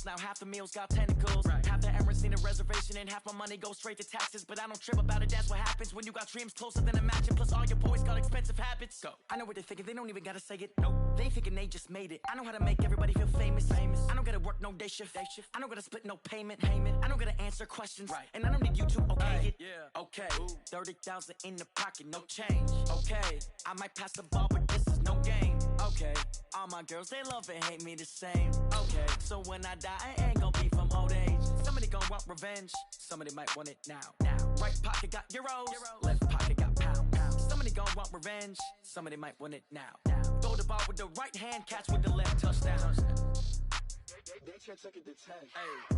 now half the meals got tentacles. Half the errands need a reservation and half my money goes straight to taxes. But I don't trip about it, that's what happens when you got dreams closer than a match. And plus all your boys got expensive habits. Go. I know what they're thinking, they don't even gotta say it. Nope. They thinking they just made it. I know how to make everybody feel famous. I don't gotta work no day shift. I don't gotta split no payment. I don't gotta answer questions. And I don't need you to okay it. Okay. 30,000 in the pocket, no change. Okay. I might pass the ball, but this is no game. Okay. All my girls, they love and hate me the same. Okay. So when I die, I ain't gonna be from old age. Somebody gonna want revenge. Somebody might want it now. Right pocket got euros. Left pocket got pounds. Somebody gonna want revenge. Somebody might want it now. Throw the ball with the right hand, catch with the left, touchdown. They check it to 10. Hey.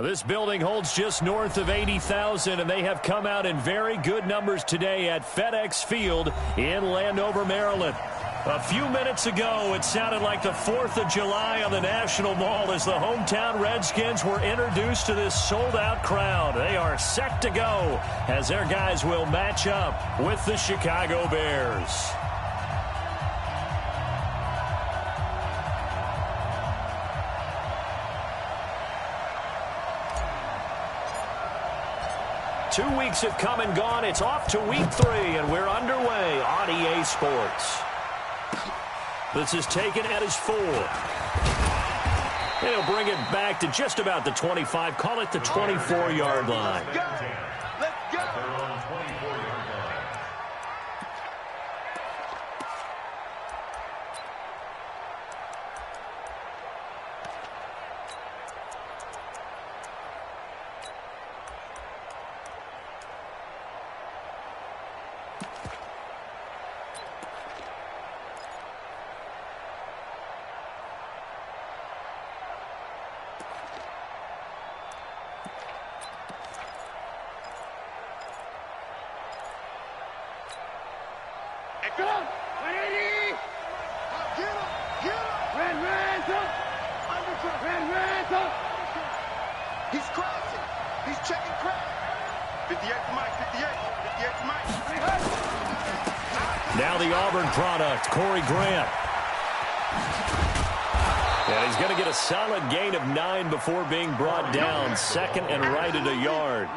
This building holds just north of 80,000, and they have come out in very good numbers today at FedEx Field in Landover, Maryland. A few minutes ago, it sounded like the 4th of July on the National Mall as the hometown Redskins were introduced to this sold-out crowd. They are set to go as their guys will match up with the Chicago Bears. Two weeks have come and gone. It's off to week 3, and we're underway on EA Sports. This is taken at his 4. They'll bring it back to just about the 25. Call it the 24-yard line. Let's go. Go! Ready! Get him! Get him! Red up! Undercut! Red up! He's crossing! He's checking crack! 58 to Mike! 58 to Mike! Now the Auburn product, Corey Grant. And he's going to get a solid gain of 9 before being brought down. Second and right at a yard.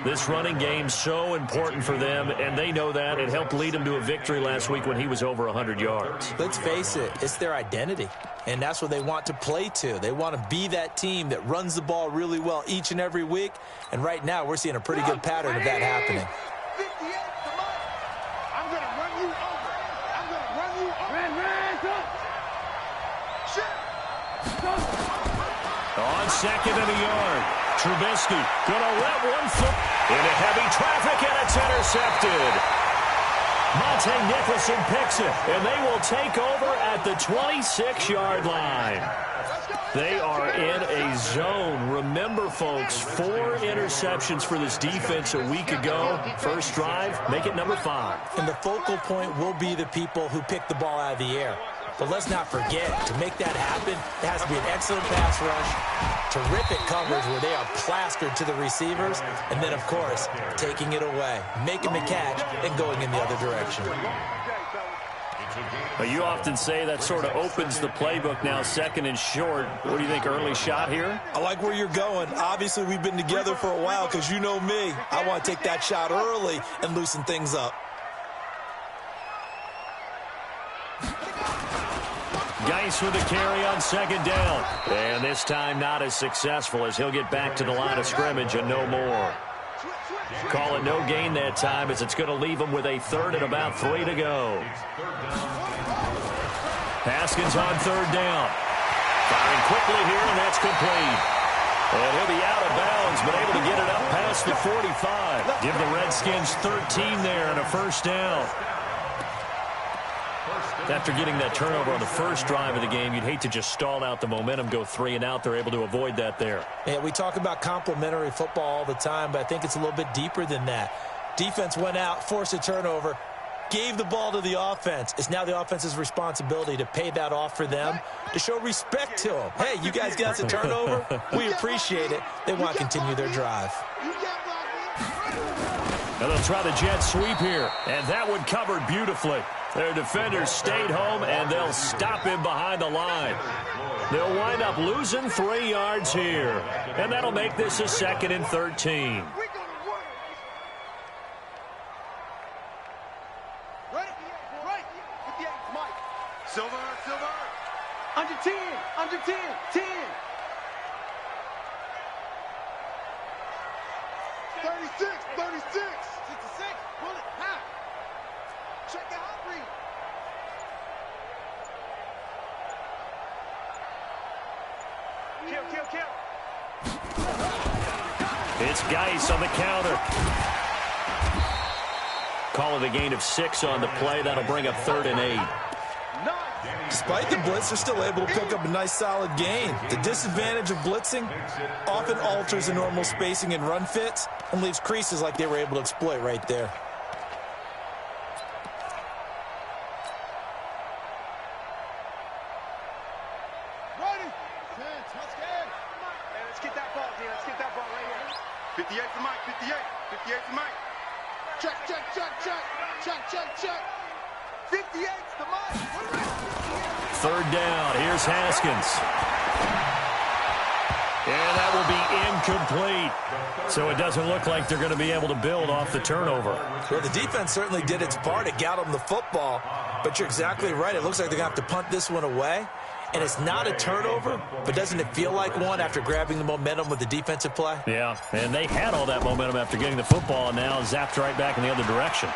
This running game so important for them, and they know that. It helped lead them to a victory last week when he was over 100 yards. Let's face it, it's their identity, and that's what they want to play to. They want to be that team that runs the ball really well each and every week, and right now we're seeing a pretty good pattern of that happening. 58 to Mike! I'm going to run you over! I'm going to run you over! On second and a yard, Trubisky going to let one foot into heavy traffic, and it's intercepted. Monte Nicholson picks it, and they will take over at the 26-yard line. They are in a zone. Remember, folks, 4 interceptions for this defense a week ago. First drive, make it number 5. And the focal point will be the people who pick the ball out of the air. But let's not forget, to make that happen, it has to be an excellent pass rush, terrific coverage where they are plastered to the receivers, and then, of course, taking it away, making the catch, and going in the other direction. You often say that sort of opens the playbook now, second and short. What do you think, early shot here? I like where you're going. Obviously, we've been together for a while because you know me. I want to take that shot early and loosen things up. Geis with a carry on second down. And this time not as successful as he'll get back to the line of scrimmage and no more. Call it no gain that time as it's going to leave him with a third and about 3 to go. Haskins on third down. Firing quickly here, and that's complete. And he'll be out of bounds, but able to get it up past the 45. Give the Redskins 13 there and a first down. After getting that turnover on the first drive of the game, you'd hate to just stall out the momentum, go 3 and out. They're able to avoid that there. Yeah, we talk about complimentary football all the time, but I think it's a little bit deeper than that. Defense went out, forced a turnover, gave the ball to the offense. It's now the offense's responsibility to pay that off for them, to show respect to them. Hey, you guys got us a turnover. We appreciate it. They want to continue their drive. Now they'll try the jet sweep here, and that one covered beautifully. Their defenders stayed home, and they'll stop him behind the line. They'll wind up losing 3 yards here, and that'll make this a 2nd and 13. Silver. Under 10. 10. 36. 66. Pull it. Half. Check the hot read. Kill. It's Geis on the counter. Call it a gain of 6 on the play. That'll bring up 3rd and 8. Despite the blitz, they're still able to pick up a nice, solid gain. The disadvantage of blitzing often alters the normal spacing and run fits and leaves creases like they were able to exploit right there. Ready. Let's get that ball, D. Let's get that ball right here. 58 for Mike. 58 for Mike. Check. 58's the Mike. 3rd down. Here's Haskins. And that will be incomplete. So it doesn't look like they're going to be able to build off the turnover. Well, the defense certainly did its part. It got them the football. But you're exactly right. It looks like they're going to have to punt this one away. And it's not a turnover, but doesn't it feel like one after grabbing the momentum with the defensive play? Yeah, and they had all that momentum after getting the football, and now zapped right back in the other direction.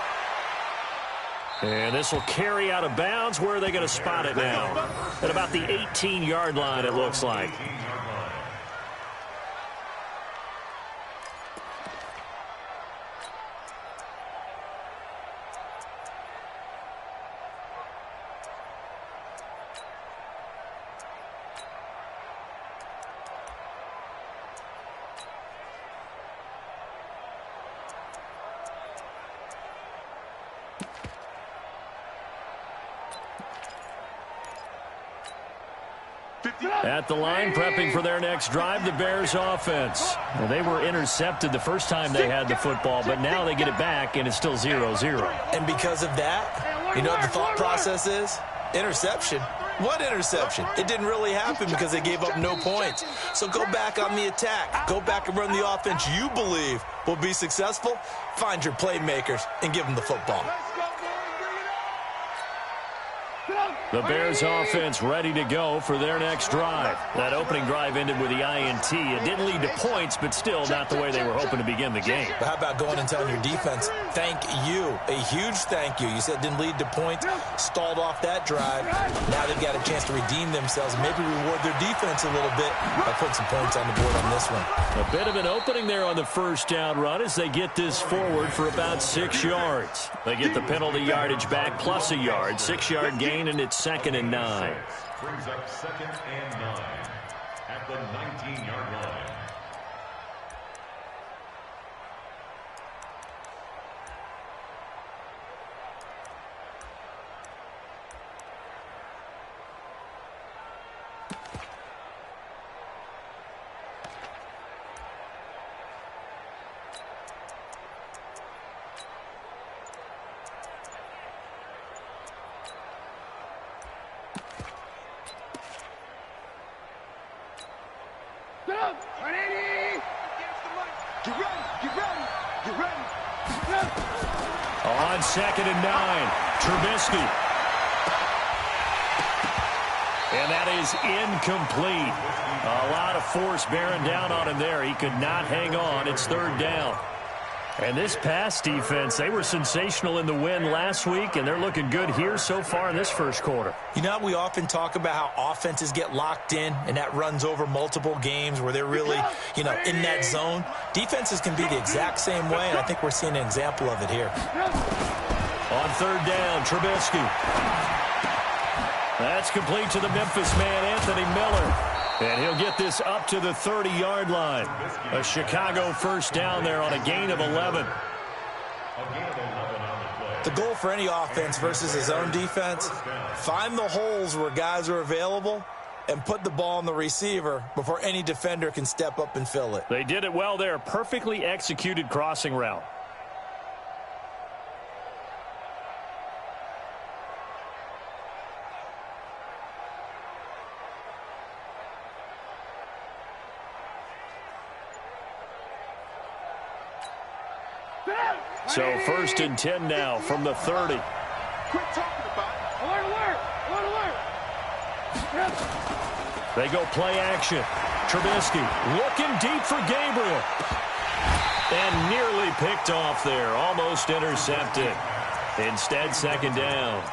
And this will carry out of bounds. Where are they going to spot it now? At about the 18-yard line, it looks like. At the line, prepping for their next drive, the Bears offense. Well, they were intercepted the first time they had the football, but now they get it back, and it's still 0-0. And because of that, you know what the thought process is? Interception. What interception? It didn't really happen because they gave up no points. So go back on the attack. Go back and run the offense you believe will be successful. Find your playmakers and give them the football. The Bears offense ready to go for their next drive. That opening drive ended with the INT. It didn't lead to points, but still not the way they were hoping to begin the game. But how about going and telling your defense, thank you, a huge thank you. You said it didn't lead to points, stalled off that drive. Now they've got a chance to redeem themselves, maybe reward their defense a little bit by putting some points on the board on this one. A bit of an opening there on the first down run as they get this forward for about 6 yards. They get the penalty yardage back plus a yard, 6-yard gain, and it's 2nd and 9. Brings up 2nd and 9 at the 19-yard line. On 2nd and 9, Trubisky. And that is incomplete. A lot of force bearing down on him there. He could not hang on. It's 3rd down. And this pass defense, they were sensational in the win last week, and they're looking good here so far in this first quarter. You know, we often talk about how offenses get locked in, and that runs over multiple games where they're really, in that zone. Defenses can be the exact same way, and I think we're seeing an example of it here. On 3rd down, Trubisky. That's complete to the Memphis man, Anthony Miller. And he'll get this up to the 30-yard line. A Chicago first down there on a gain of 11. A gain of 11 on the play. The goal for any offense versus his own defense, find the holes where guys are available and put the ball on the receiver before any defender can step up and fill it. They did it well there. Perfectly executed crossing route. So 1st and 10 now from the 30. Quit talking about it. They go play action. Trubisky looking deep for Gabriel. And nearly picked off there. Almost intercepted. Instead, 2nd down.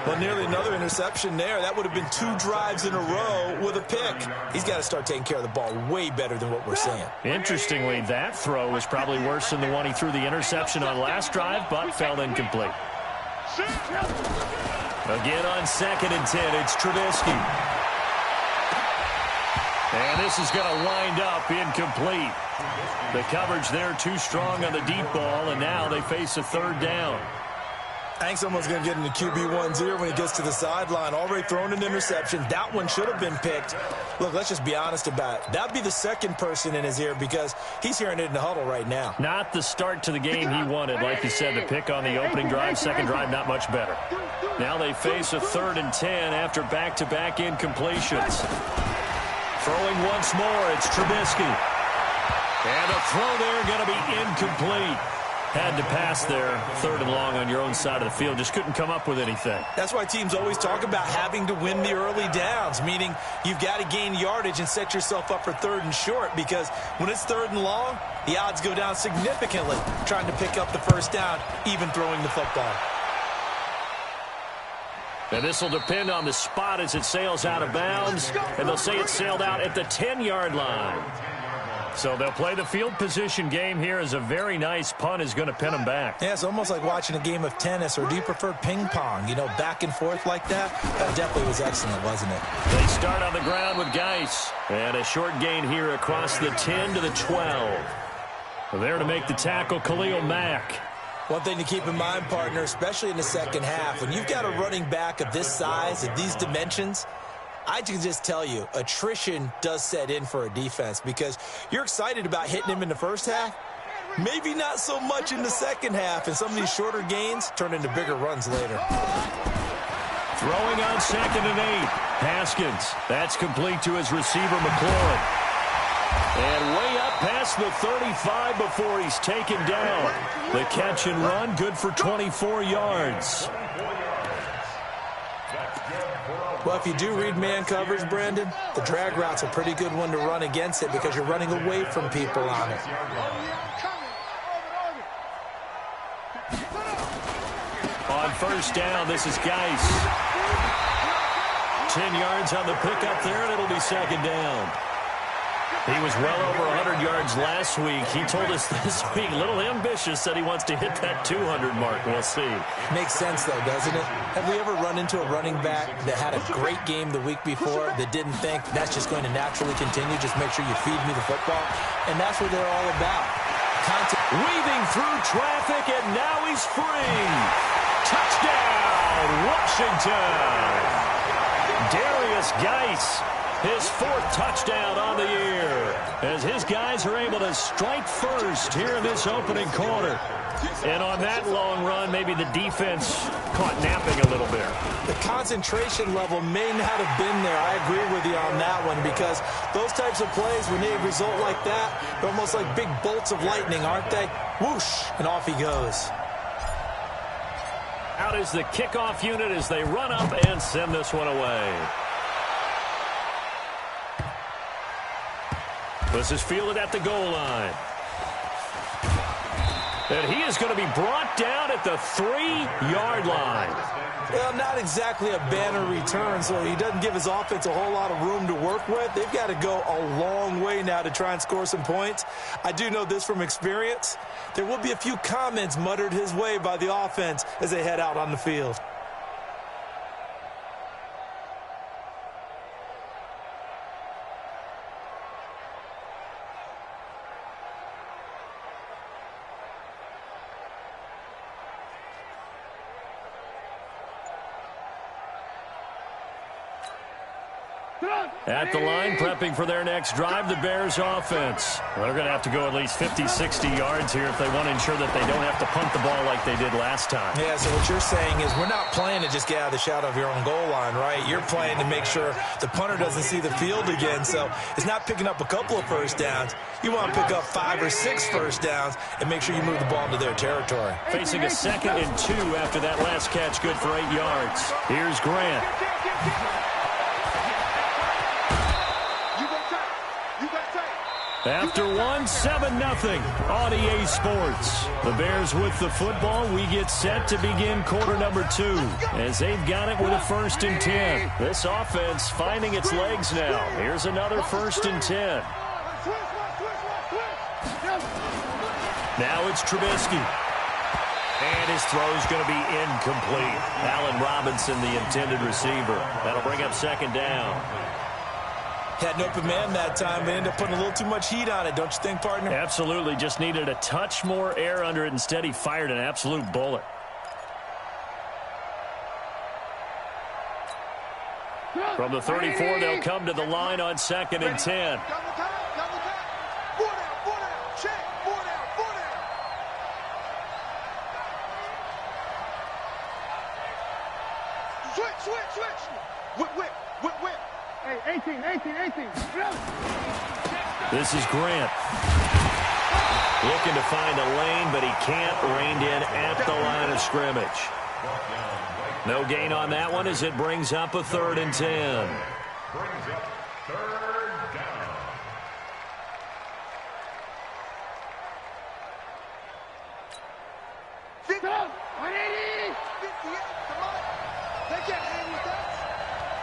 Well, nearly another interception there. That would have been 2 drives in a row with a pick. He's got to start taking care of the ball way better than what we're seeing. Interestingly, that throw was probably worse than the one he threw the interception on last drive, but fell incomplete. Again on 2nd and 10, it's Trubisky. And this is going to wind up incomplete. The coverage there too strong on the deep ball, and now they face a 3rd down. I think someone's going to get into QB1-0 when he gets to the sideline. Already thrown an interception. That one should have been picked. Look, let's just be honest about it. That would be the 2nd person in his ear because he's hearing it in the huddle right now. Not the start to the game he wanted. Like you said, the pick on the opening drive, 2nd drive, not much better. Now they face a 3rd and 10 after back-to-back incompletions. Throwing once more, it's Trubisky. And a throw there going to be incomplete. Had to pass there, 3rd and long on your own side of the field. Just couldn't come up with anything. That's why teams always talk about having to win the early downs, meaning you've got to gain yardage and set yourself up for 3rd and short, because when it's 3rd and long, the odds go down significantly trying to pick up the 1st down, even throwing the football. And this will depend on the spot as it sails out of bounds, and they'll say it sailed out at the 10-yard line. So they'll play the field position game here as a very nice punt is going to pin them back. Yeah, it's almost like watching a game of tennis, or do you prefer ping pong? You know, back and forth like that? That definitely was excellent, wasn't it? They start on the ground with Geis. And a short gain here across the 10 to the 12. There to make the tackle, Khalil Mack. One thing to keep in mind, partner, especially in the 2nd half, when you've got a running back of this size, of these dimensions, I can just tell you, attrition does set in for a defense because you're excited about hitting him in the 1st half. Maybe not so much in the 2nd half, and some of these shorter gains turn into bigger runs later. Throwing on 2nd and 8. Haskins. That's complete to his receiver, McLaurin. And way up past the 35 before he's taken down. The catch and run, good for 24 yards. Well, if you do read man coverage, Brandon, the drag route's a pretty good one to run against it because you're running away from people on it. On 1st down, this is Geis. 10 yards on the pickup there, and it'll be 2nd down. He was well over 100 yards last week. He told us this week, a little ambitious, said he wants to hit that 200 mark. We'll see. Makes sense, though, doesn't it? Have we ever run into a running back that had a great game the week before that didn't think that's just going to naturally continue? Just make sure you feed me the football. And that's what they're all about. Weaving through traffic, and now he's free. Touchdown, Washington. Darius Geis. His 4th touchdown on the year as his guys are able to strike first here in this opening quarter. And on that long run, maybe the defense caught napping a little bit. The concentration level may not have been there. I agree with you on that one because those types of plays, when they result like that, they're almost like big bolts of lightning, aren't they? Whoosh, and off he goes. Out is the kickoff unit as they run up and send this one away. This is fielded at the goal line. And he is going to be brought down at the 3-yard line. Well, not exactly a banner return, so he doesn't give his offense a whole lot of room to work with. They've got to go a long way now to try and score some points. I do know this from experience. There will be a few comments muttered his way by the offense as they head out on the field. At the line, prepping for their next drive, the Bears offense. Well, they're going to have to go at least 50, 60 yards here if they want to ensure that they don't have to punt the ball like they did last time. Yeah, so what you're saying is we're not playing to just get out of the shadow of your own goal line, right? You're playing to make sure the punter doesn't see the field again. So it's not picking up a couple of first downs. You want to pick up 5 or 6 first downs and make sure you move the ball into their territory. Facing a 2nd and 2 after that last catch, good for 8 yards. Here's Grant. After 1, 7-0 on EA Sports. The Bears with the football. We get set to begin quarter number 2 as they've got it with a 1st and 10. This offense finding its legs now. Here's another 1st and 10. Now it's Trubisky. And his throw's going to be incomplete. Allen Robinson, the intended receiver. That'll bring up 2nd down. Had an open man that time, but ended up putting a little too much heat on it, don't you think, partner? Absolutely. Just needed a touch more air under it. Instead, he fired an absolute bullet. From the 34, they'll come to the line on 2nd and 10. Hey, 18. This is Grant. Looking to find a lane, but he can't. Reined in at the line of scrimmage. No gain on that one as it brings up a 3rd and 10. Brings up 3rd down. Pick up! 180! 58, come on! They can't hang with that.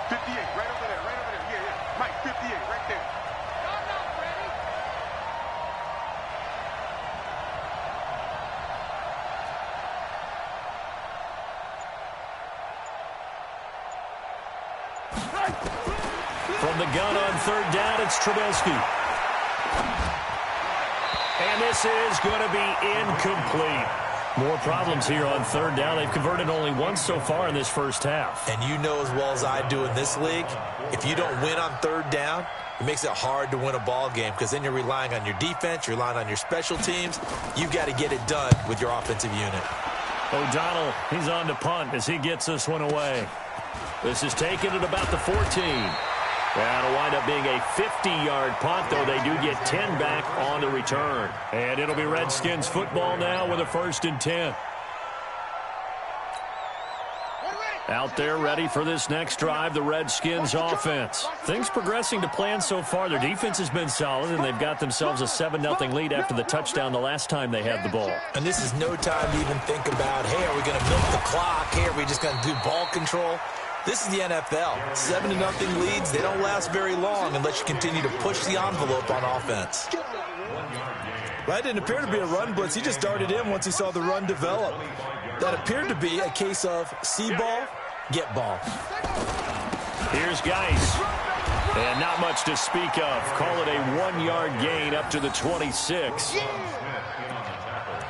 58, right over there. Yeah. Mike, 58, right there. Y'all not ready. From the gun on 3rd down, it's Trubisky. And this is going to be incomplete. More problems here on 3rd down. They've converted only once so far in this first half. And you know as well as I do in this league, if you don't win on 3rd down, it makes it hard to win a ball game because then you're relying on your defense, you're relying on your special teams. You've got to get it done with your offensive unit. O'Donnell, he's on to punt as he gets this one away. This is taken at about the 14. That'll wind up being a 50-yard punt, though they do get 10 back on the return. And it'll be Redskins football now with a 1st and 10. Out there ready for this next drive, the Redskins offense. Things progressing to plan so far. Their defense has been solid, and they've got themselves a 7-0 lead after the touchdown the last time they had the ball. And this is no time to even think about, hey, are we going to milk the clock? Hey, are we just going to do ball control? This is the NFL. 7-0 leads, they don't last very long unless you continue to push the envelope on offense. That didn't appear to be a run blitz. He just darted in once he saw the run develop. That appeared to be a case of see ball, get ball. Here's Geis. And not much to speak of. Call it a 1-yard gain up to the 26.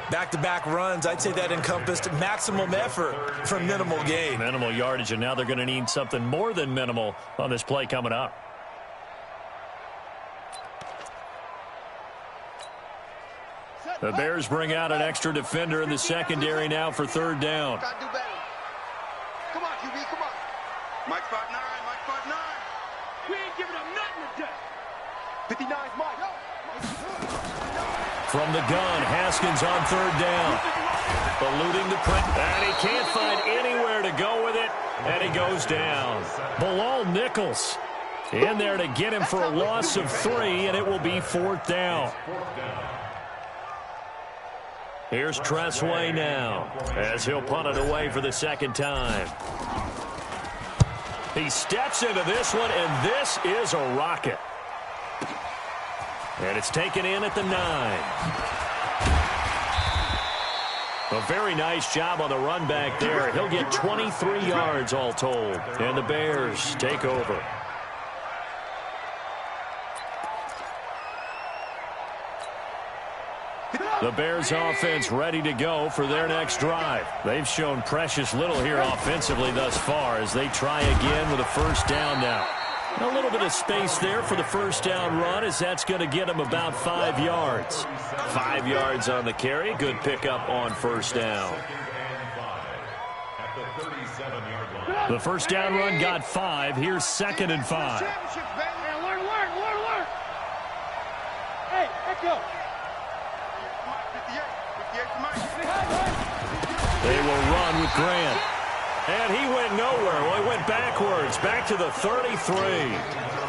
Back-to-back runs, I'd say that encompassed maximum effort for minimal gain. Minimal yardage, and now they're going to need something more than minimal on this play coming up. The Bears bring out an extra defender in the secondary now for 3rd down. Come on, QB, come on. Mike 5'9", Mike 5'9". We ain't giving up nothing today. 59's Mike. From the gun, Haskins on 3rd down. Eluding the press. And he can't find anywhere to go with it. And he goes down. Bilal Nichols in there to get him for a loss of 3, and it will be 4th down. Here's Tressway now as he'll punt it away for the 2nd time. He steps into this one, and this is a rocket. And it's taken in at the 9. A very nice job on the run back there. He'll get 23 yards all told. And the Bears take over. The Bears offense ready to go for their next drive. They've shown precious little here offensively thus far as they try again with a 1st down now. A little bit of space there for the first down run, as that's going to get him about 5 yards. 5 yards on the carry. Good pickup on first down. The first down run got 5. Here's 2nd and 5. Hey, let's go. They will run with Grant. And he went nowhere. Well, he went backwards, back to the 33.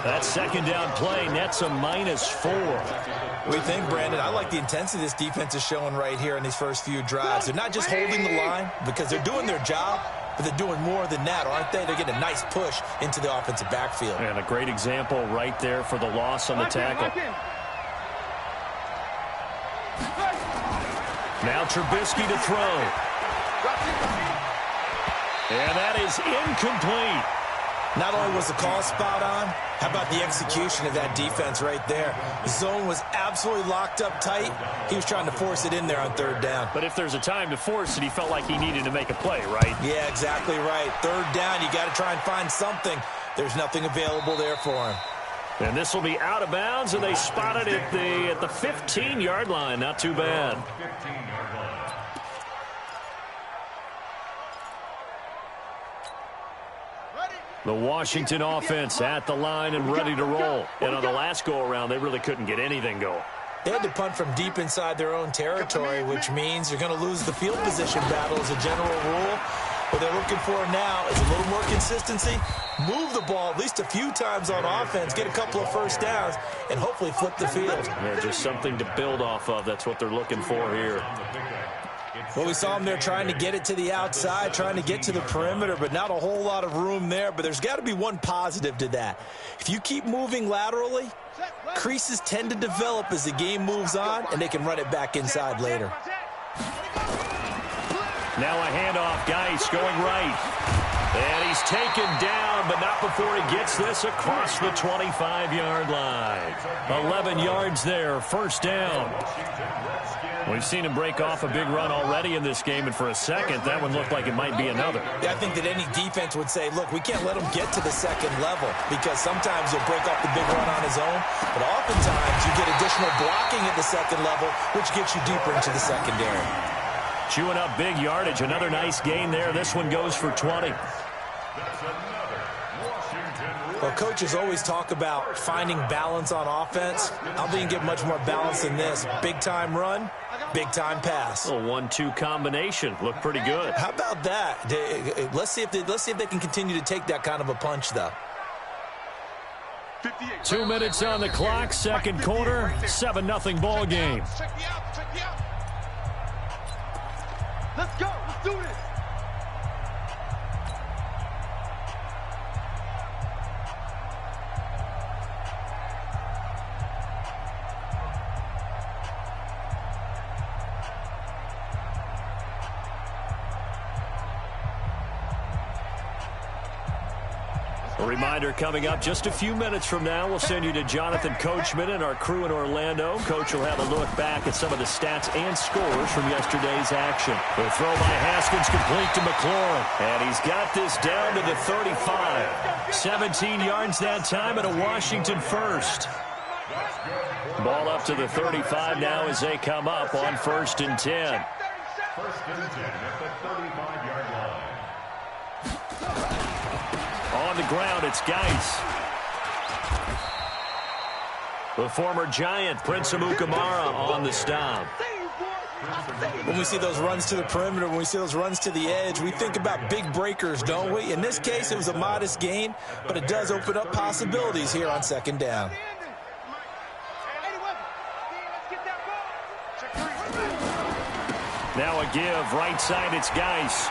That second down play nets a -4. What do you think, Brandon? I like the intensity this defense is showing right here in these first few drives. They're not just holding the line because they're doing their job, but they're doing more than that, aren't they? They're getting a nice push into the offensive backfield. And a great example right there for the loss on the tackle. Now Trubisky to throw. And that is incomplete. Not only was the call spot on, how about the execution of that defense right there? The zone was absolutely locked up tight. He was trying to force it in there on 3rd down. But if there's a time to force it, he felt like he needed to make a play, right? Yeah, exactly right. 3rd down, you got to try and find something. There's nothing available there for him. And this will be out of bounds, and they spotted it at the 15-yard line. Not too bad. The Washington offense at the line and ready to roll. And on the last go-around, they really couldn't get anything going. They had to punt from deep inside their own territory, which means you're going to lose the field position battle as a general rule. What they're looking for now is a little more consistency, move the ball at least a few times on offense, get a couple of first downs, and hopefully flip the field. Yeah, just something to build off of. That's what they're looking for here. Well, we saw them there trying to get it to the outside, trying to get to the perimeter, but not a whole lot of room there. But there's got to be one positive to that. If you keep moving laterally, creases tend to develop as the game moves on, and they can run it back inside later. Now a handoff. Geis going right. And he's taken down, but not before he gets this across the 25-yard line. 11 yards there, first down. We've seen him break off a big run already in this game, and for a second, that one looked like it might be another. Yeah, I think that any defense would say, look, we can't let him get to the second level because sometimes he'll break off the big run on his own, but oftentimes you get additional blocking at the second level, which gets you deeper into the secondary. Chewing up big yardage. Another nice gain there. This one goes for 20. Well, coaches always talk about finding balance on offense. I don't think you can get much more balance than this. Big-time run, big-time pass. A 1-2 combination. Looked pretty good. How about that? Let's see if they can continue to take that kind of a punch, though. 2 minutes on the clock, second quarter, 7-0 ball game. Let's go. Let's do this. A reminder coming up just a few minutes from now. We'll send you to Jonathan Coachman and our crew in Orlando. Coach will have a look back at some of the stats and scores from yesterday's action. The throw by Haskins complete to McLaurin. And he's got this down to the 35. 17 yards that time and a Washington first. Ball up to the 35 now as they come up on 1st and 10. 1st and 10 at the 35-yard line. On the ground, it's Geis. The former Giant, Prince Amukamara, on the stop. When we see those runs to the perimeter, when we see those runs to the edge, we think about big breakers, don't we? In this case, it was a modest gain, but it does open up possibilities here on 2nd down. Now a give, right side, it's Geis.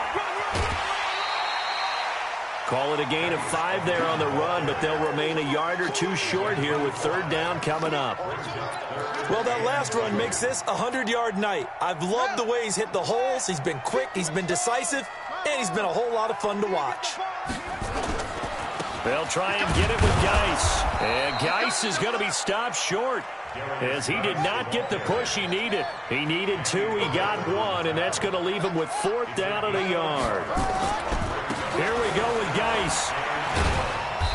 Call it a gain of 5 there on the run, but they'll remain a yard or two short here with 3rd down coming up. Well, that last run makes this a 100-yard night. I've loved the way he's hit the holes. He's been quick, he's been decisive, and he's been a whole lot of fun to watch. They'll try and get it with Geis. And Geis is going to be stopped short, as he did not get the push he needed. He needed 2, he got 1, and that's going to leave him with 4th down and a yard. Here we go with Geis.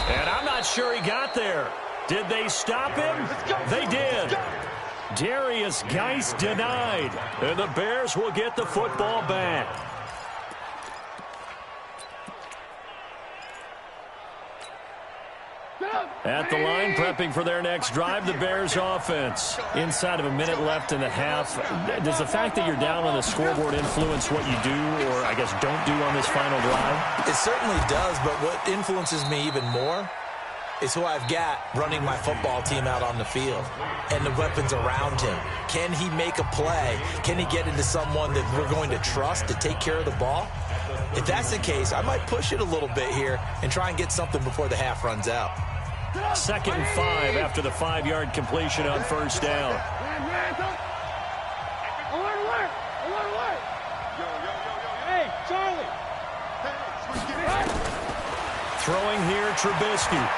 And I'm not sure he got there. Did they stop him? They did. Darius Geis denied. And the Bears will get the football back. At the line, prepping for their next drive, the Bears offense. Inside of a minute left in the half, does the fact that you're down on the scoreboard influence what you do, or I guess don't do on this final drive? It certainly does, but what influences me even more is who I've got running my football team out on the field and the weapons around him. Can he make a play? Can he get into someone that we're going to trust to take care of the ball? If that's the case, I might push it a little bit here and try and get something before the half runs out. 2nd and 5 after the 5-yard completion on first down. Hey, Charlie. Throwing here, Trubisky.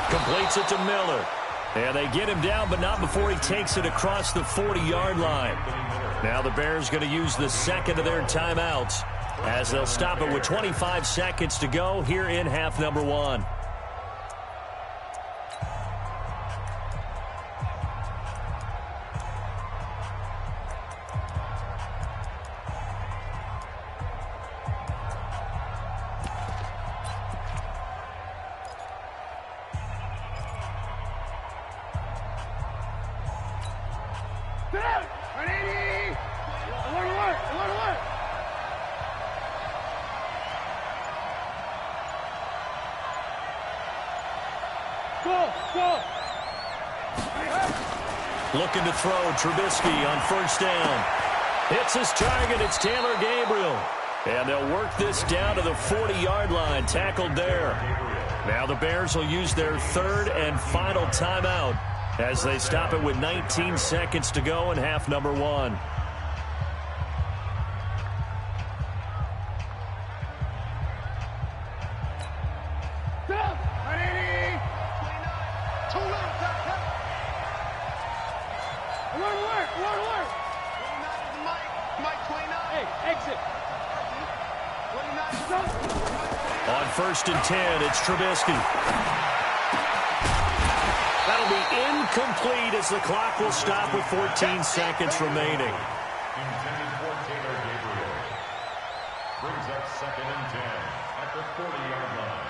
Completes it to Miller. And they get him down, but not before he takes it across the 40-yard line. Now the Bears going to use the second of their timeouts as they'll stop it with 25 seconds to go here in half number 1. Looking to throw, Trubisky on first down. Hits his target, it's Taylor Gabriel. And they'll work this down to the 40-yard line, tackled there. Now the Bears will use their third and final timeout as they stop it with 19 seconds to go in half number 1. On 1st and 10, it's Trubisky. That'll be incomplete as the clock will stop with 14 seconds remaining. Intended for Taylor Gabriel. Brings up 2nd and 10 at the 40-yard line.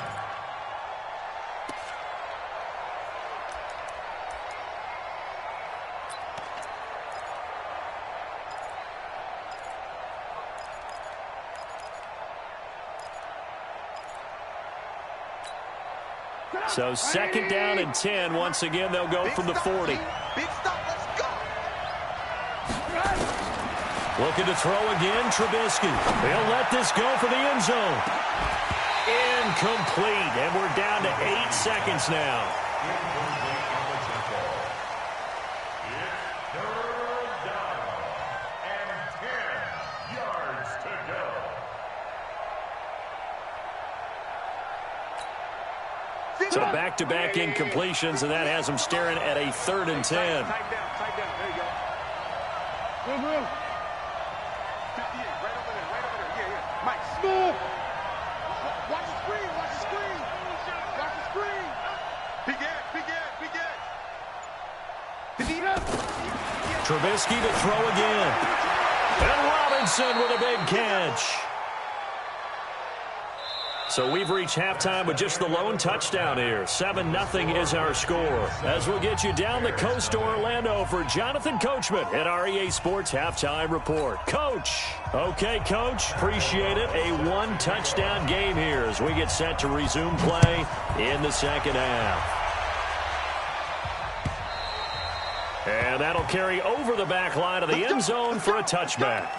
So 2nd down and 10. Once again, they'll go from the 40. Big stop, let's go. Looking to throw again, Trubisky. He'll let this go for the end zone. Incomplete, and we're down to 8 seconds now. Incomplete on the tempo. It's 3rd down and 10 yards to go. So back-to-back incompletions, and that has them staring at a 3rd and 10. Tight down. There you go. Move. 58, right over there. Yeah. Mike, smooth. Watch the screen. Watch the screen. Big end. Trubisky to throw again. And Robinson with a big catch. So we've reached halftime with just the lone touchdown here. 7-0 is our score. As we'll get you down the coast to Orlando for Jonathan Coachman at our EA Sports Halftime Report. Coach. Okay, Coach. Appreciate it. A 1-touchdown game here as we get set to resume play in the second half. And that'll carry over the back line of the end zone for a touchback.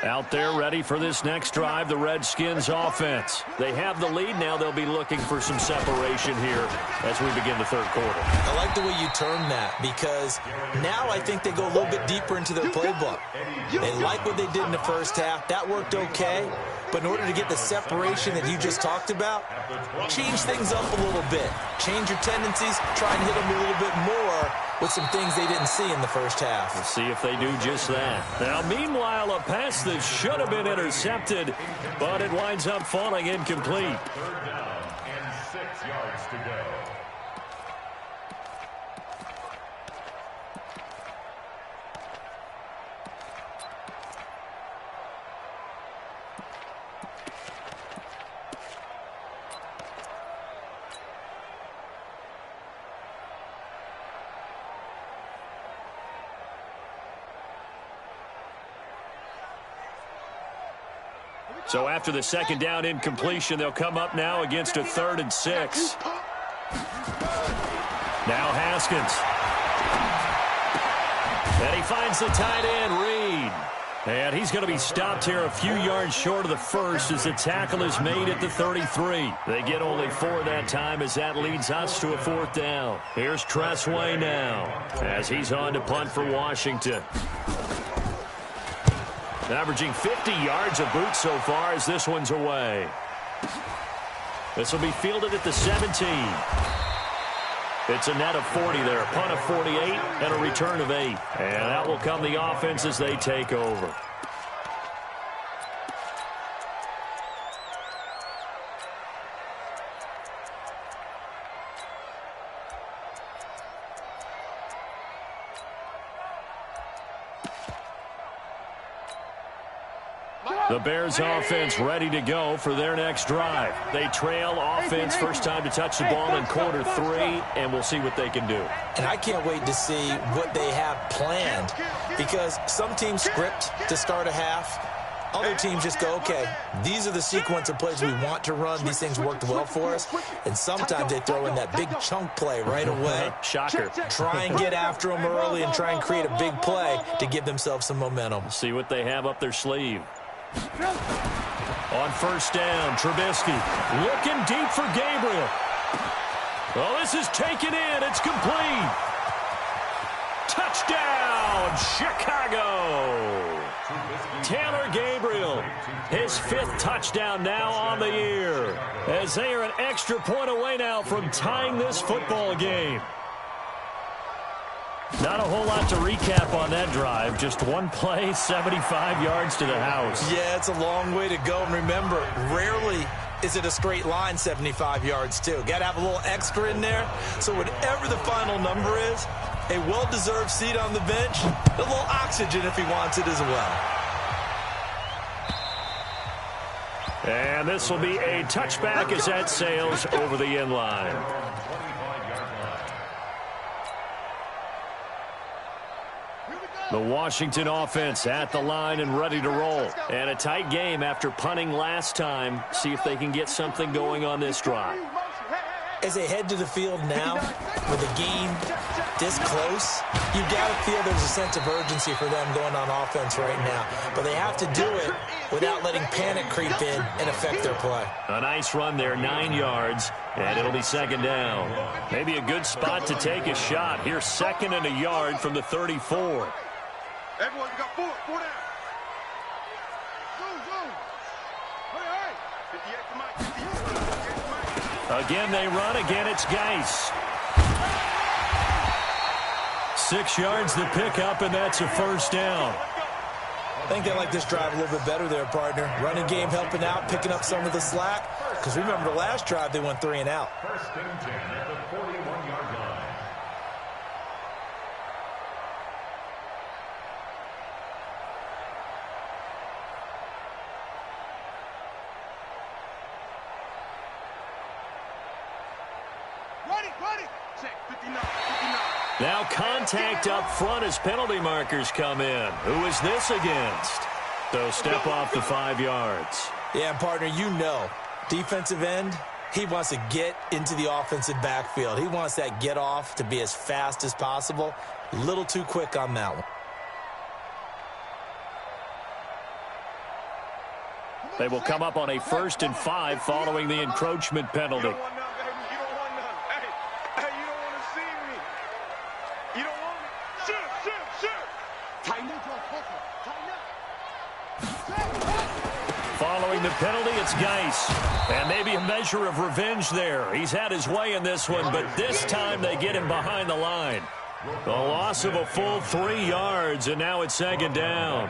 Out there ready for this next drive, the Redskins offense. They have the lead. Now they'll be looking for some separation here as we begin the third quarter. I like the way you term that because now I think they go a little bit deeper into their playbook. They like what they did in the first half. That worked okay. But in order to get the separation that you just talked about, change things up a little bit. Change your tendencies, try and hit them a little bit more with some things they didn't see in the first half. We'll see if they do just that. Now, meanwhile, a pass that should have been intercepted, but it winds up falling incomplete. Third down and 6 yards to go. So after the second down incompletion, they'll come up now against a 3rd and 6. Now Haskins. And he finds the tight end, Reed. And he's going to be stopped here a few yards short of the first as the tackle is made at the 33. They get only 4 that time as that leads us to a 4th down. Here's Tressway now as he's on to punt for Washington. Averaging 50 yards a boot so far as this one's away. This will be fielded at the 17. It's a net of 40 there, a punt of 48 and a return of 8. And that will come the offense as they take over. The Bears offense ready to go for their next drive. They trail offense first time to touch the ball in quarter 3, and we'll see what they can do. And I can't wait to see what they have planned, because some teams script to start a half. Other teams just go, okay, these are the sequence of plays we want to run. These things worked well for us. And sometimes they throw in that big chunk play right away. Shocker. Try and get after them early and try and create a big play to give themselves some momentum. See what they have up their sleeve. On first down, Trubisky looking deep for Gabriel. Oh, this is taken in. It's complete. Touchdown, Chicago. Taylor Gabriel, his 5th touchdown now on the year, as they are an extra point away now from tying this football game. Not a whole lot to recap on that drive. Just one play, 75 yards to the house. Yeah, it's a long way to go. And remember, rarely is it a straight line 75 yards, too. Got to have a little extra in there. So whatever the final number is, a well-deserved seat on the bench, a little oxygen if he wants it as well. And this will be a touchback as that sails over the end line. The Washington offense at the line and ready to roll. And a tight game after punting last time. See if they can get something going on this drive. As they head to the field now, with the game this close, you've got to feel there's a sense of urgency for them going on offense right now. But they have to do it without letting panic creep in and affect their play. A nice run there, 9 yards, and it'll be 2nd down. Maybe a good spot to take a shot. Here's 2nd and a yard from the 34. Everyone, you got 4 down. Zoom. Hey. 58 to Mike. 58 to Mike. Again, they run. Again, it's Geis. 6 yards the pickup, and that's a 1st down. I think they like this drive a little bit better there, partner. Running game helping out, picking up some of the slack. Because remember the last drive, they went 3 and out. 1st and 10 at the 41-yard line. Ready. Check, 59. Now contact up front as penalty markers come in. Who is this against? They'll step off the 5 yards. Yeah, and partner, you know, defensive end, he wants to get into the offensive backfield. He wants that get off to be as fast as possible. A little too quick on that one. They will come up on a 1st and 5 following the encroachment penalty. the penalty, it's Geis. And maybe a measure of revenge there. He's had his way in this one, but this time they get him behind the line. A loss of a full 3 yards, and now it's second down.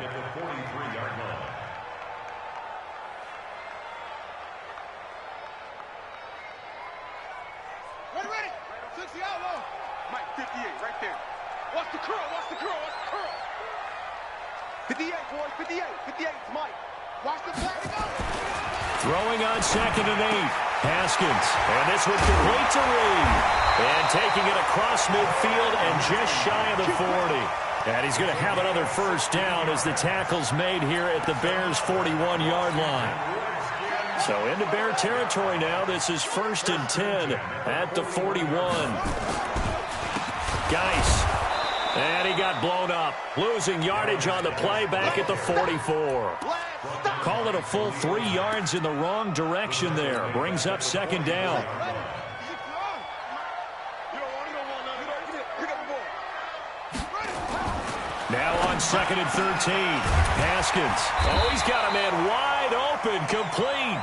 Ready. 60 out low. Mike, 58, right there. Watch the curl, watch the curl, watch the curl. 58, boys, 58. 58 is Mike. Watch the play, go. Throwing on 2nd and 8. Haskins. And this one complete to Reed. And taking it across midfield and just shy of the 40. And he's going to have another first down as the tackle's made here at the Bears' 41-yard line. So into Bear territory now. This is 1st and 10 at the 41. Geis. And he got blown up. Losing yardage on the play back at the 44. Call it a full 3 yards in the wrong direction there. Brings up second down. Now on 2nd and 13. Haskins. Oh, he's got a man wide open, complete.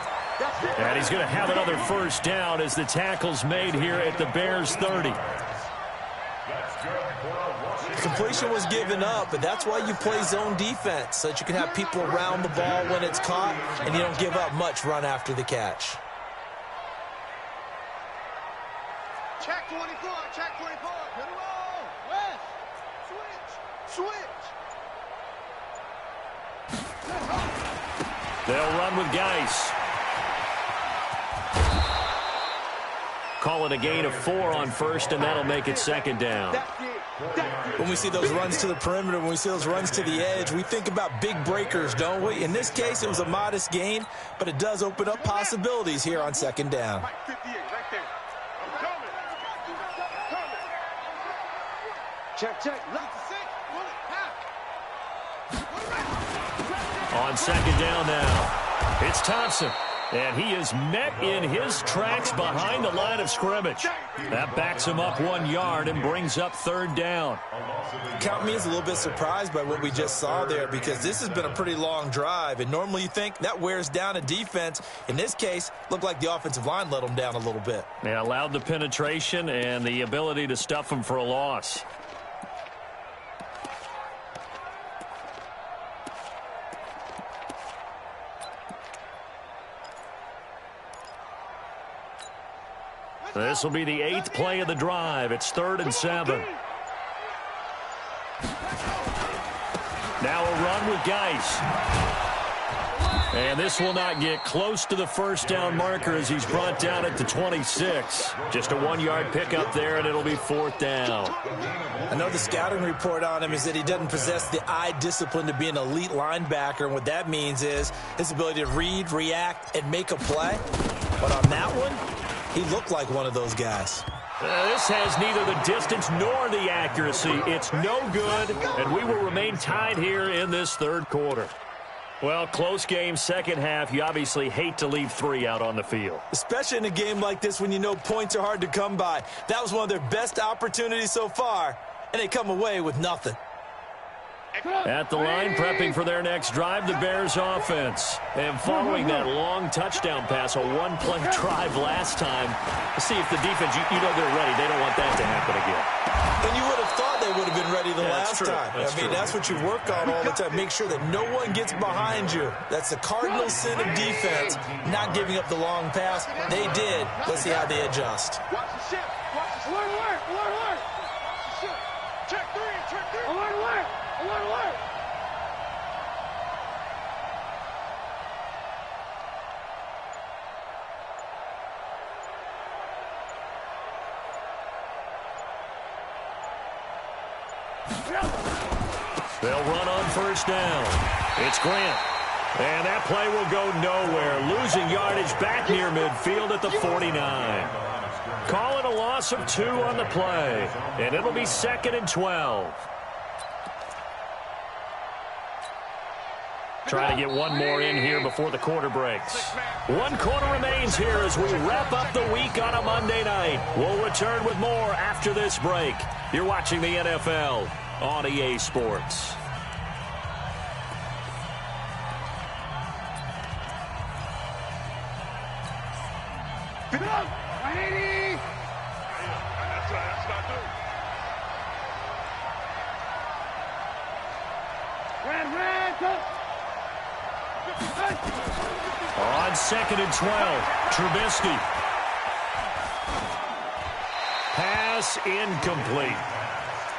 And he's going to have another first down as the tackle's made here at the Bears' 30. Completion was given up, but that's why you play zone defense, so that you can have people around the ball when it's caught, and you don't give up much run after the catch. Check 24, check 24. Hit a roll. West. Switch. They'll run with Geis. Call it a gain of 4 on first, and that'll make it second down. When we see those runs to the perimeter, when we see those runs to the edge, we think about big breakers, don't we? In this case, it was a modest gain, but it does open up possibilities here on second down. Check. On second down now, it's Thompson. And he is met in his tracks behind the line of scrimmage. That backs him up 1 yard and brings up third down. Count me as a little bit surprised by what we just saw there, because this has been a pretty long drive, and normally you think that wears down a defense. In this case, looked like the offensive line let them down a little bit. Yeah, allowed the penetration and the ability to stuff them for a loss. This will be the 8th play of the drive. It's 3rd and 7. Now a run with Geis. And this will not get close to the first down marker as he's brought down at the 26. Just a 1-yard pickup there, and it'll be 4th down. I know the scouting report on him is that he doesn't possess the eye discipline to be an elite linebacker, and what that means is his ability to read, react, and make a play. But on that one, he looked like one of those guys. This has neither the distance nor the accuracy. It's no good, and we will remain tied here in this third quarter. Well, close game, second half. You obviously hate to leave 3 out on the field. Especially in a game like this when you know points are hard to come by. That was one of their best opportunities so far, and they come away with nothing. At the line, prepping for their next drive, the Bears offense. And following that long touchdown pass, a 1-play drive last time, let's see if the defense, you know they're ready. They don't want that to happen again. And you would have thought they would have been ready the last time. That's what you work on all the time. Make sure that no one gets behind you. That's the cardinal sin of defense, not giving up the long pass. They did. Let's see how they adjust. Watch the shift. Watch the shift. Alert. Check 3. Alert. They'll run on first down. It's Grant. And that play will go nowhere. Losing yardage back near midfield at the 49. Call it a loss of 2 on the play. And it'll be 2nd and 12. Trying to get one more in here before the quarter breaks. 1 quarter remains here as we wrap up the week on a Monday night. We'll return with more after this break. You're watching the NFL on EA Sports. 180. That's what I do. Red, On 2nd and 12, Trubisky. Pass incomplete.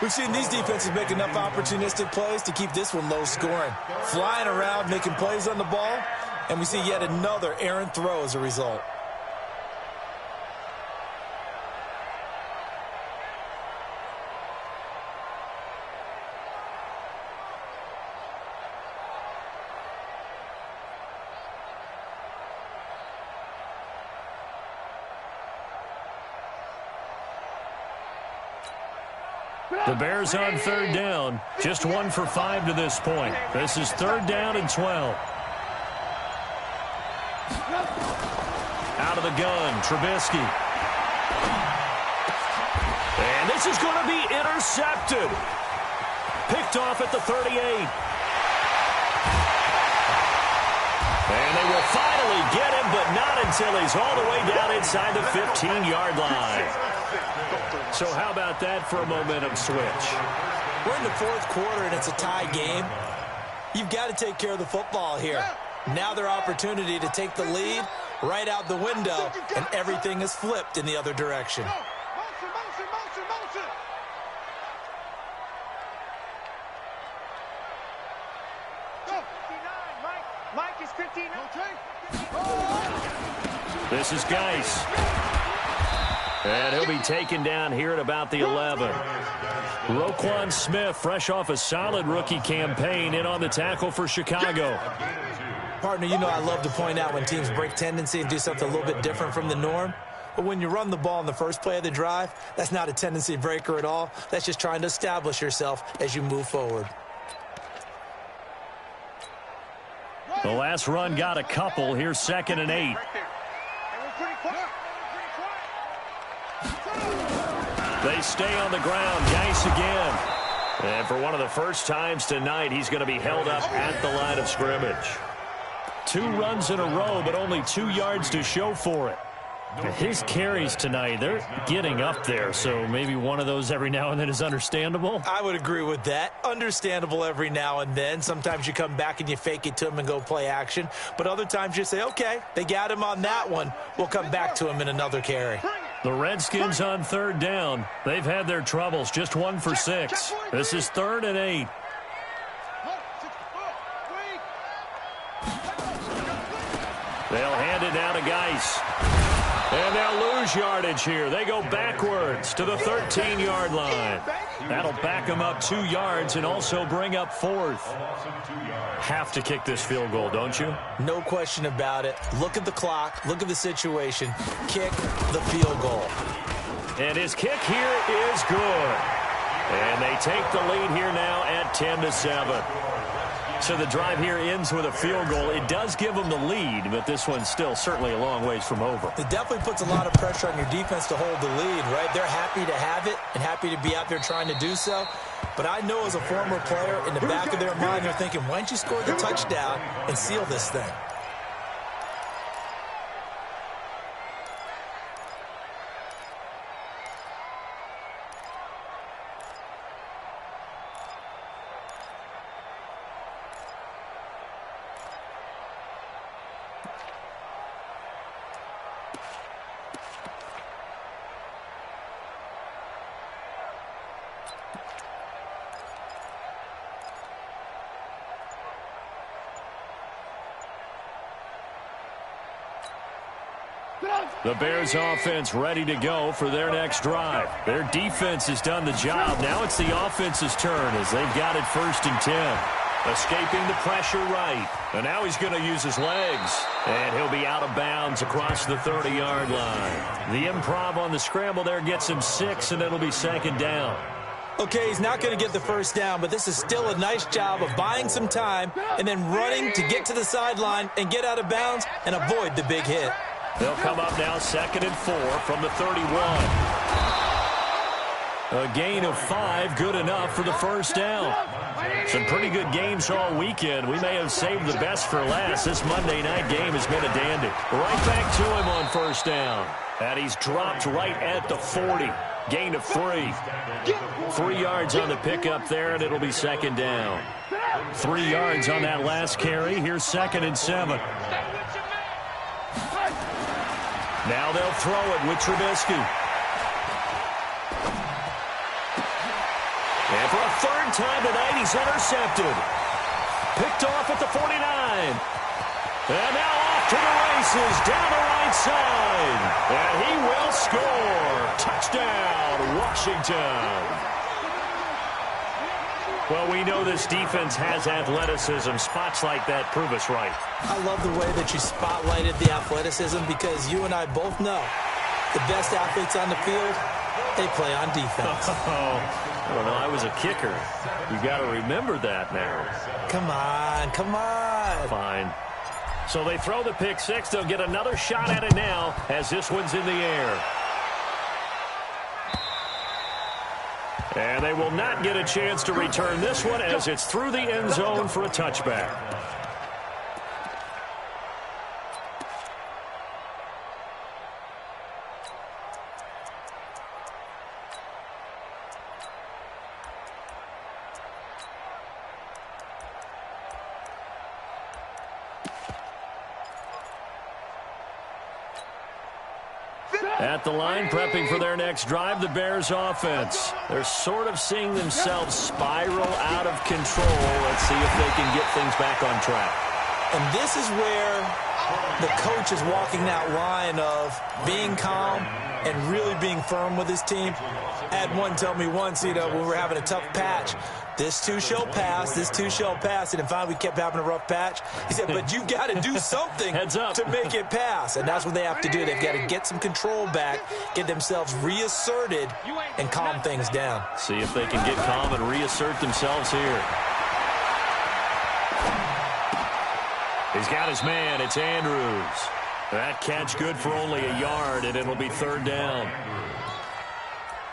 We've seen these defenses make enough opportunistic plays to keep this one low scoring. Flying around, making plays on the ball, and we see yet another errant throw as a result. The Bears on 3rd down. Just 1 for 5 to this point. This is 3rd down and 12. Out of the gun, Trubisky. And this is going to be intercepted. Picked off at the 38. And they will finally get him, but not until he's all the way down inside the 15-yard line. So how about that for a momentum switch? We're in the 4th quarter, and it's a tie game. You've got to take care of the football here. Now their opportunity to take the lead right out the window, and everything is flipped in the other direction. Motion. Go. 59, Mike is 59. This is Geis. And he'll be taken down here at about the 11. Roquan Smith, fresh off a solid rookie campaign, in on the tackle for Chicago. Partner, you know I love to point out when teams break tendency and do something a little bit different from the norm. But when you run the ball in the first play of the drive, that's not a tendency breaker at all. That's just trying to establish yourself as you move forward. The last run got a couple. Here's 2nd and 8. They stay on the ground. Geis again. And for one of the first times tonight, he's going to be held up at the line of scrimmage. 2 runs in a row, but only 2 yards to show for it. His carries tonight, they're getting up there, so maybe one of those every now and then is understandable. I would agree with that. Understandable every now and then. Sometimes you come back and you fake it to him and go play action. But other times you say, okay, they got him on that one. We'll come back to him in another carry. The Redskins on 3rd down. They've had their troubles, just 1 for 6. This is 3rd and 8. They'll hand it down to Geis. And they'll lose yardage here. They go backwards to the 13-yard line. That'll back them up 2 yards and also bring up 4th. Have to kick this field goal, don't you? No question about it. Look at the clock. Look at the situation. Kick the field goal. And his kick here is good. And they take the lead here now at 10-7. So the drive here ends with a field goal. It does give them the lead, but this one's still certainly a long ways from over. It definitely puts a lot of pressure on your defense to hold the lead, right? They're happy to have it and happy to be out there trying to do so. But I know as a former player, in the back of their mind, they're thinking, why don't you score the touchdown and seal this thing? The Bears offense ready to go for their next drive. Their defense has done the job. Now it's the offense's turn as they've got it 1st and 10. Escaping the pressure right. And now he's going to use his legs. And he'll be out of bounds across the 30-yard line. The improv on the scramble there gets him 6, and it'll be 2nd down. Okay, he's not going to get the first down, but this is still a nice job of buying some time and then running to get to the sideline and get out of bounds and avoid the big hit. They'll come up now 2nd and 4 from the 31. A gain of 5, good enough for the first down. Some pretty good games all weekend. We may have saved the best for last. This Monday night game has been a dandy. Right back to him on first down. And he's dropped right at the 40. Gain of 3. 3 yards on the pickup there, and it'll be second down. 3 yards on that last carry. Here's 2nd and 7. Now they'll throw it with Trubisky. And for a 3rd time tonight, he's intercepted. Picked off at the 49. And now off to the races, down the right side. And he will score. Touchdown, Washington. Well, we know this defense has athleticism. Spots like that prove us right. I love the way that you spotlighted the athleticism because you and I both know the best athletes on the field, they play on defense. Well, no, I was a kicker. You got to remember that now. Come on, come on. Fine. So they throw the pick 6. They'll get another shot at it now as this one's in the air. And they will not get a chance to return this one as it's through the end zone for a touchback. At the line, prepping for their next drive, the Bears offense. They're sort of seeing themselves spiral out of control. Let's see if they can get things back on track. And this is where the coach is walking that line of being calm and really being firm with his team. I had one tell me once, when we were having a tough patch, this too shall pass, this too shall pass. And finally we kept having a rough patch. He said, but you've got to do something to make it pass. And that's what they have to do. They've got to get some control back, get themselves reasserted, and calm things down. See if they can get calm and reassert themselves here. He's got his man. It's Andrews. That catch good for only a yard, and it'll be 3rd down.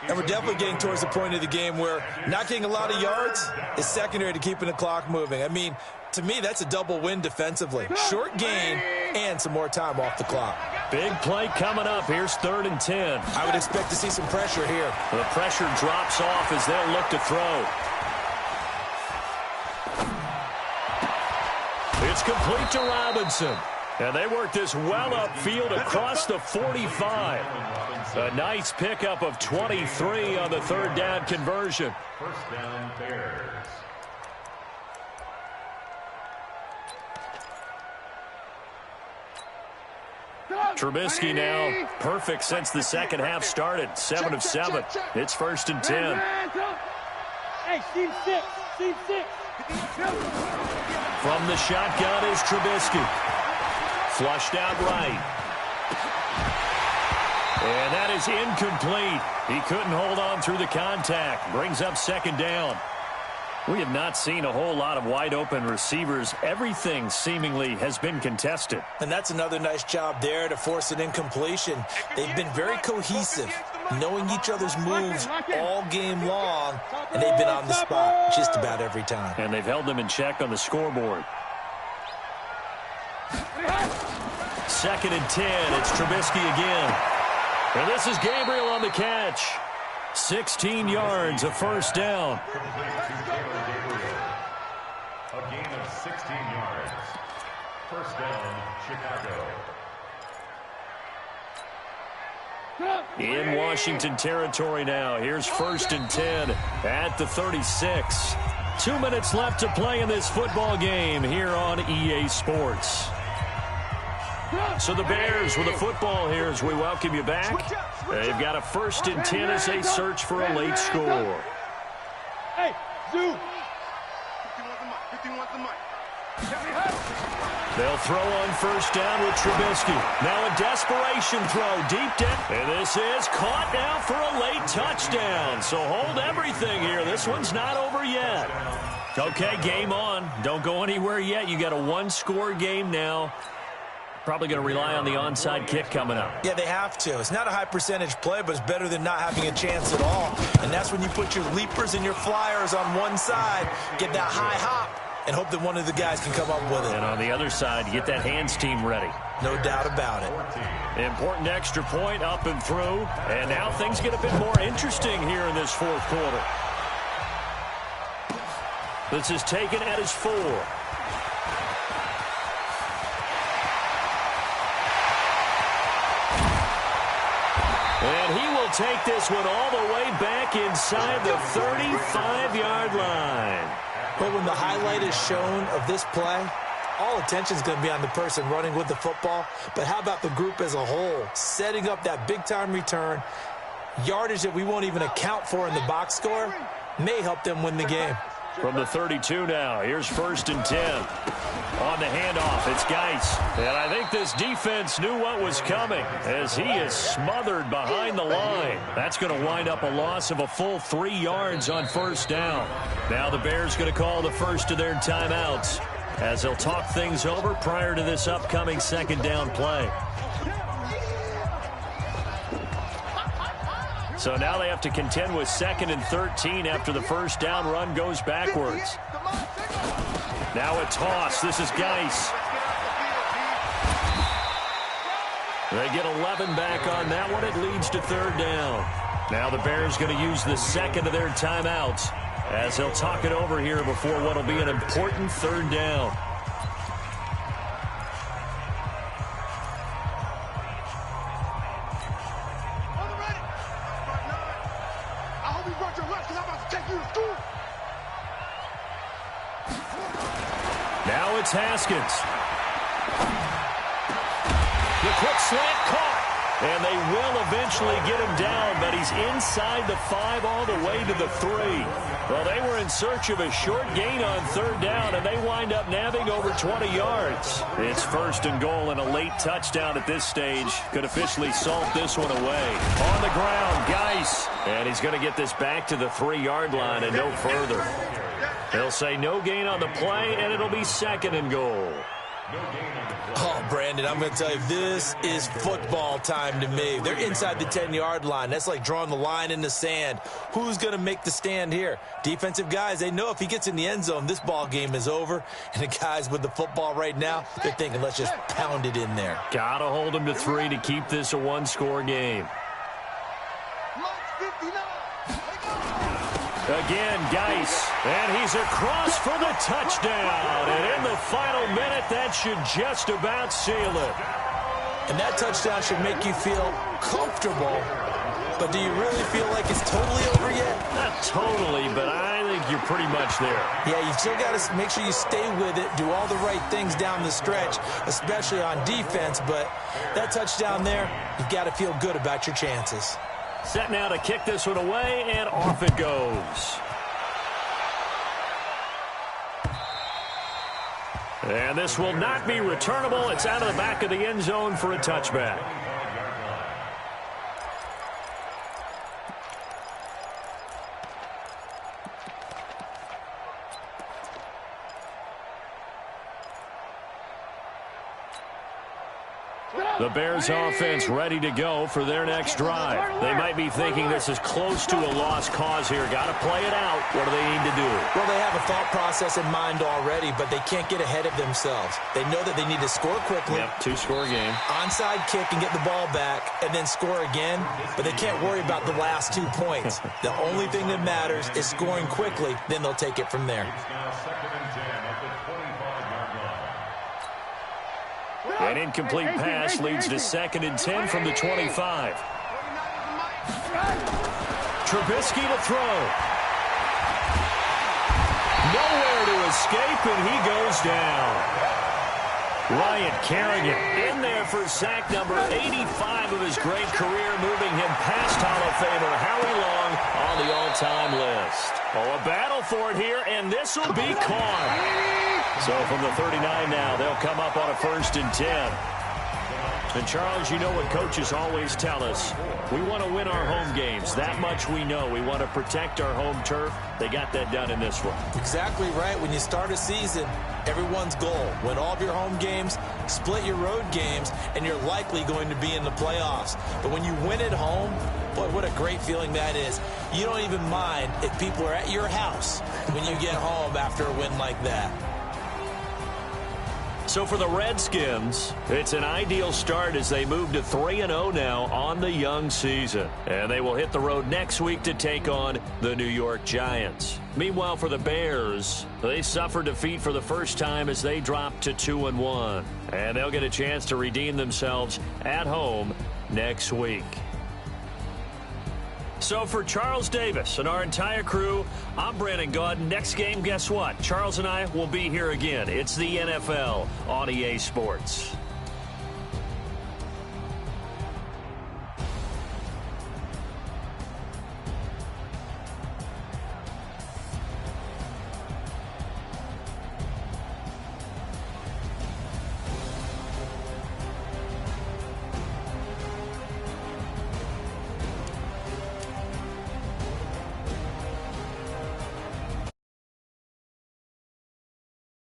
And we're definitely getting towards the point of the game where not getting a lot of yards is secondary to keeping the clock moving. I mean, to me, that's a double win defensively. Short gain and some more time off the clock. Big play coming up. Here's 3rd and 10. I would expect to see some pressure here. The pressure drops off as they'll look to throw. It's complete to Robinson. And they work this well upfield across the 45. A nice pickup of 23 on the 3rd down conversion. First down, Bears. Trubisky now perfect since the second half started. 7 of 7. It's 1st and 10. Hey, team 6. Team 6. From the shotgun is Trubisky. Flushed out right. And that is incomplete. He couldn't hold on through the contact. Brings up 2nd down. We have not seen a whole lot of wide-open receivers. Everything seemingly has been contested. And that's another nice job there to force an incompletion. They've been very cohesive, knowing each other's moves all game long, and they've been on the spot just about every time. And they've held them in check on the scoreboard. 2nd and 10. It's Trubisky again. And this is Gabriel on the catch. 16 yards, a 1st down. A gain of 16 yards. 1st down, Chicago. In Washington territory now. Here's 1st and 10 at the 36. 2 minutes left to play in this football game here on EA Sports. So the Bears with the football here as we welcome you back. They've got a 1st and 10 as they search for a late score. Hey, Zoo. They'll throw on 1st down with Trubisky. Now a desperation throw deep down. And this is caught now for a late touchdown. So hold everything here. This one's not over yet. Okay, game on. Don't go anywhere yet. You got a 1-score game now. probably going to rely on the onside kick coming up. Yeah, they have to. It's not a high percentage play, but it's better than not having a chance at all. And that's when you put your leapers and your flyers on one side, get that high hop, and hope that one of the guys can come up with it. And on the other side, you get that hands team ready. No doubt about it. Important extra point up and through. And now things get a bit more interesting here in this fourth quarter. This is taken at his 4. And he will take this one all the way back inside the 35-yard line. But when the highlight is shown of this play, all attention is going to be on the person running with the football. But how about the group as a whole? Setting up that big-time return, yardage that we won't even account for in the box score, may help them win the game. From the 32 now, here's 1st and 10. On the handoff, it's Geis. And I think this defense knew what was coming as he is smothered behind the line. That's going to wind up a loss of a full 3 yards on 1st down. Now the Bears going to call the first of their timeouts as they'll talk things over prior to this upcoming 2nd down play. So now they have to contend with 2nd and 13 after the 1st down run goes backwards. Now a toss. This is Geis. They get 11 back on that one. It leads to 3rd down. Now the Bears going to use the 2nd of their timeouts as they'll talk it over here before what will be an important 3rd down. Now it's Haskins. The quick slant caught. And they will eventually get him down, but he's inside the 5 all the way to the 3. Well, they were in search of a short gain on 3rd down, and they wind up nabbing over 20 yards. It's 1st and goal, and a late touchdown at this stage could officially salt this one away. On the ground, Geis. And he's going to get this back to the 3-yard line and no further. They'll say no gain on the play, and it'll be 2nd and goal. Oh, Brandon, I'm going to tell you, this is football time to me. They're inside the 10-yard line. That's like drawing the line in the sand. Who's going to make the stand here? Defensive guys, they know if he gets in the end zone, this ball game is over. And the guys with the football right now, they're thinking, let's just pound it in there. Got to hold him to 3 to keep this a 1-score game. Again, Geis, and he's across for the touchdown. And in the final minute, that should just about seal it. And that touchdown should make you feel comfortable. But do you really feel like it's totally over yet? Not totally, but I think you're pretty much there. Yeah, you've still got to make sure you stay with it, do all the right things down the stretch, especially on defense. But that touchdown there, you've got to feel good about your chances. Set now to kick this one away, and off it goes. And this will not be returnable. It's out of the back of the end zone for a touchback. The Bears offense ready to go for their next drive. They might be thinking this is close to a lost cause here. Got to play it out. What do they need to do? Well, they have a thought process in mind already, but they can't get ahead of themselves. They know that they need to score quickly. Yep, 2-score game. Onside kick and get the ball back and then score again, but they can't worry about the last 2 points. The only thing that matters is scoring quickly, then they'll take it from there. An incomplete pass leads to 2nd and 10 from the 25. Trubisky to throw. Nowhere to escape, and he goes down. Ryan Kerrigan in there for sack number 85 of his great career, moving him past Hall of Famer Howie Long on the all-time list. Oh, a battle for it here, and this will be caught. So from the 39 now, they'll come up on a 1st and 10. And, Charles, you know what coaches always tell us. We want to win our home games. That much we know. We want to protect our home turf. They got that done in this one. Exactly right. When you start a season, everyone's goal, win all of your home games, split your road games, and you're likely going to be in the playoffs. But when you win at home, boy, what a great feeling that is. You don't even mind if people are at your house when you get home after a win like that. So for the Redskins, it's an ideal start as they move to 3-0 now on the young season. And they will hit the road next week to take on the New York Giants. Meanwhile, for the Bears, they suffered defeat for the first time as they dropped to 2-1. And they'll get a chance to redeem themselves at home next week. So for Charles Davis and our entire crew, I'm Brandon Gaudin. Next game, guess what? Charles and I will be here again. It's the NFL on EA Sports.